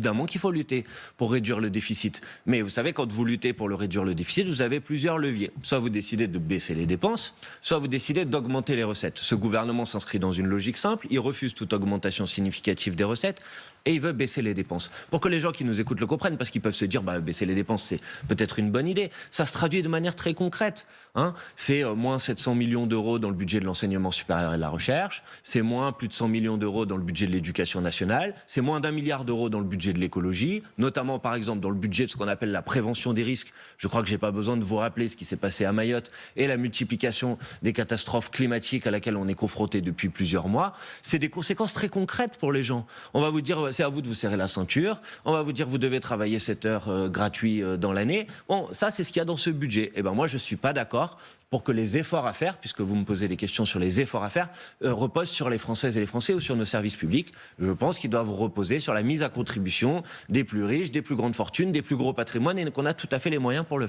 Évidemment qu'il faut lutter pour réduire le déficit. Mais vous savez, quand vous luttez pour réduire le déficit, vous avez plusieurs leviers. Soit vous décidez de baisser les dépenses, soit vous décidez d'augmenter les recettes. Ce gouvernement s'inscrit dans une logique simple. Il refuse toute augmentation significative des recettes et il veut baisser les dépenses. Pour que les gens qui nous écoutent le comprennent, parce qu'ils peuvent se dire, baisser les dépenses, c'est peut-être une bonne idée. Ça se traduit de manière très concrète. C'est moins 700 millions d'euros dans le budget de l'enseignement supérieur et de la recherche. C'est moins plus de 100 millions d'euros dans le budget de l'éducation nationale. C'est moins d'1 milliard d'euros dans le budget de l'écologie, notamment par exemple dans le budget de ce qu'on appelle la prévention des risques. Je crois que j'ai pas besoin de vous rappeler ce qui s'est passé à Mayotte et la multiplication des catastrophes climatiques à laquelle on est confronté depuis plusieurs mois. C'est des conséquences très concrètes pour les gens. On va vous dire, c'est à vous de vous serrer la ceinture. On va vous dire, vous devez travailler 7 heures gratuits dans l'année. Bon, ça c'est ce qu'il y a dans ce budget. Et ben moi je suis pas d'accord pour que les efforts à faire, puisque vous me posez des questions sur les efforts à faire, reposent sur les Françaises et les Français ou sur nos services publics. Je pense qu'ils doivent reposer sur la mise à contribution des plus riches, des plus grandes fortunes, des plus gros patrimoines et qu'on a tout à fait les moyens pour le faire.